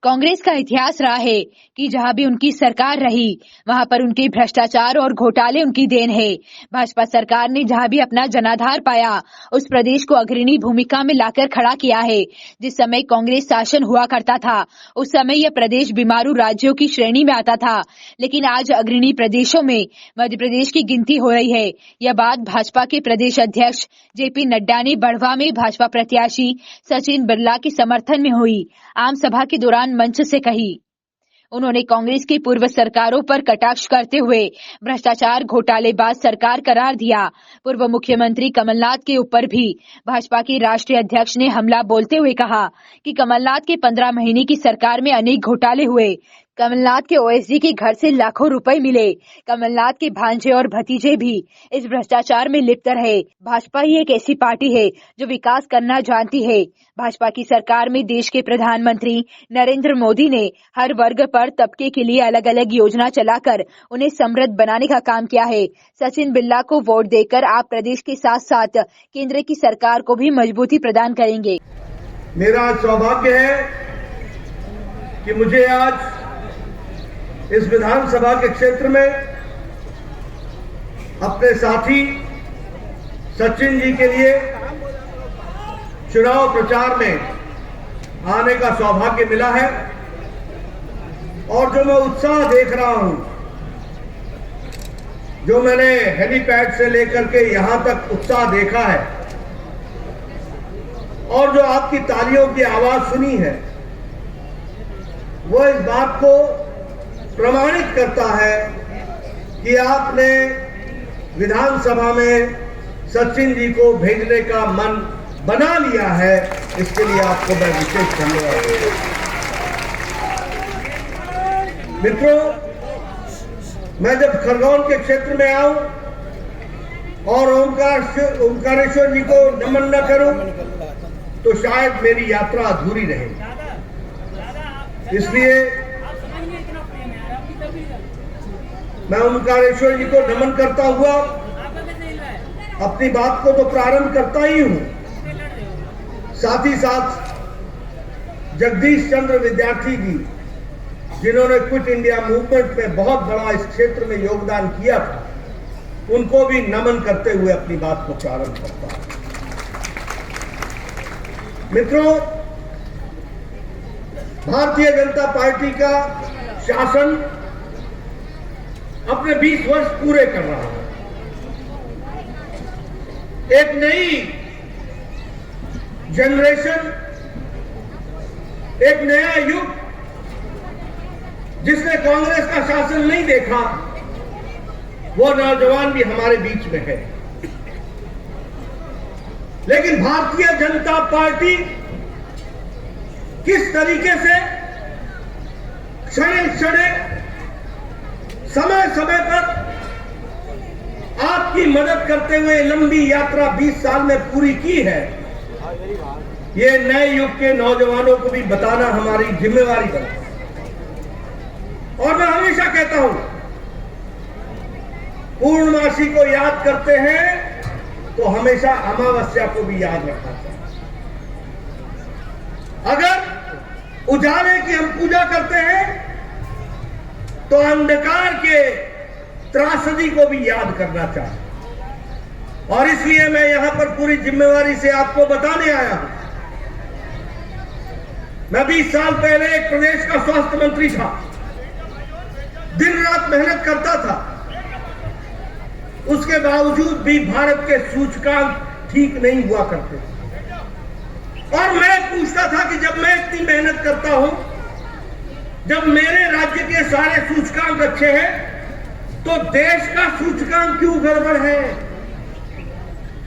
कांग्रेस का इतिहास रहा है कि जहां भी उनकी सरकार रही वहां पर उनके भ्रष्टाचार और घोटाले उनकी देन है। भाजपा सरकार ने जहां भी अपना जनाधार पाया उस प्रदेश को अग्रणी भूमिका में लाकर खड़ा किया है। जिस समय कांग्रेस शासन हुआ करता था उस समय यह प्रदेश बीमारू राज्यों की श्रेणी में आता था, लेकिन आज अग्रणी प्रदेशों में मध्य प्रदेश की गिनती हो रही है। यह बात भाजपा के प्रदेश अध्यक्ष जेपी नड्डा ने बढ़वा में भाजपा प्रत्याशी सचिन बिरला के समर्थन में हुई आम सभा के दौरान मंच से कही। उन्होंने कांग्रेस की पूर्व सरकारों पर कटाक्ष करते हुए भ्रष्टाचार घोटालेबाज सरकार करार दिया। पूर्व मुख्यमंत्री कमलनाथ के ऊपर भी भाजपा के राष्ट्रीय अध्यक्ष ने हमला बोलते हुए कहा कि कमलनाथ के 15 महीने की सरकार में अनेक घोटाले हुए। कमलनाथ के ओएसडी के घर से लाखों रुपए मिले। कमलनाथ के भांजे और भतीजे भी इस भ्रष्टाचार में लिप्त रहे। भाजपा ही एक ऐसी पार्टी है जो विकास करना जानती है। भाजपा की सरकार में देश के प्रधानमंत्री नरेंद्र मोदी ने हर वर्ग पर तबके के लिए अलग अलग योजना चलाकर उन्हें समृद्ध बनाने का काम किया है। सचिन बिरला को वोट देकर आप प्रदेश के साथ साथ केंद्र की सरकार को भी मजबूती प्रदान करेंगे। मेरा सौभाग्य है कि मुझे आज इस विधानसभा के क्षेत्र में अपने साथी सचिन जी के लिए चुनाव प्रचार में आने का सौभाग्य मिला है। और जो मैं उत्साह देख रहा हूं, जो मैंने हेलीपैड से लेकर के यहां तक उत्साह देखा है और जो आपकी तालियों की आवाज सुनी है, वो इस बात को प्रमाणित करता है कि आपने विधानसभा में सचिन जी को भेजने का मन बना लिया है। इसके लिए आपको मैं विशेष धन्यवाद देता हूं। मित्रों, मैं जब खरगोन के क्षेत्र में आऊं और ओंकारेश्वर जी को नमन न करूं तो शायद मेरी यात्रा अधूरी रहे। इसलिए मैं ओंकारेश्वर जी को नमन करता हुआ अपनी बात को तो प्रारंभ करता ही हूं, साथ ही साथ जगदीश चंद्र विद्यार्थी जी, जिन्होंने क्विट इंडिया मूवमेंट में बहुत बड़ा इस क्षेत्र में योगदान किया था, उनको भी नमन करते हुए अपनी बात को प्रारंभ करता हूं। मित्रों, भारतीय जनता पार्टी का शासन अपने 20 वर्ष पूरे कर रहा है। एक नई जनरेशन, एक नया युग जिसने कांग्रेस का शासन नहीं देखा, वो नौजवान भी हमारे बीच में है। लेकिन भारतीय जनता पार्टी किस तरीके से क्षण क्षण समय समय पर आपकी मदद करते हुए लंबी यात्रा 20 साल में पूरी की है, ये नए युग के नौजवानों को भी बताना हमारी जिम्मेवारी बनती है। और मैं हमेशा कहता हूं, पूर्णमासी को याद करते हैं तो हमेशा अमावस्या को भी याद रखना चाहिए। अगर उजाले की हम पूजा करते हैं तो अंधकार के त्रासदी को भी याद करना चाहिए। और इसलिए मैं यहां पर पूरी जिम्मेवारी से आपको बताने आया हूं। मैं 20 साल पहले एक प्रदेश का स्वास्थ्य मंत्री था, दिन रात मेहनत करता था, उसके बावजूद भी भारत के सूचकांक ठीक नहीं हुआ करते। और मैं पूछता था कि जब मैं इतनी मेहनत करता हूं, जब मेरे राज्य के सारे सूचकांक अच्छे हैं, तो देश का सूचकांक क्यों गड़बड़ है?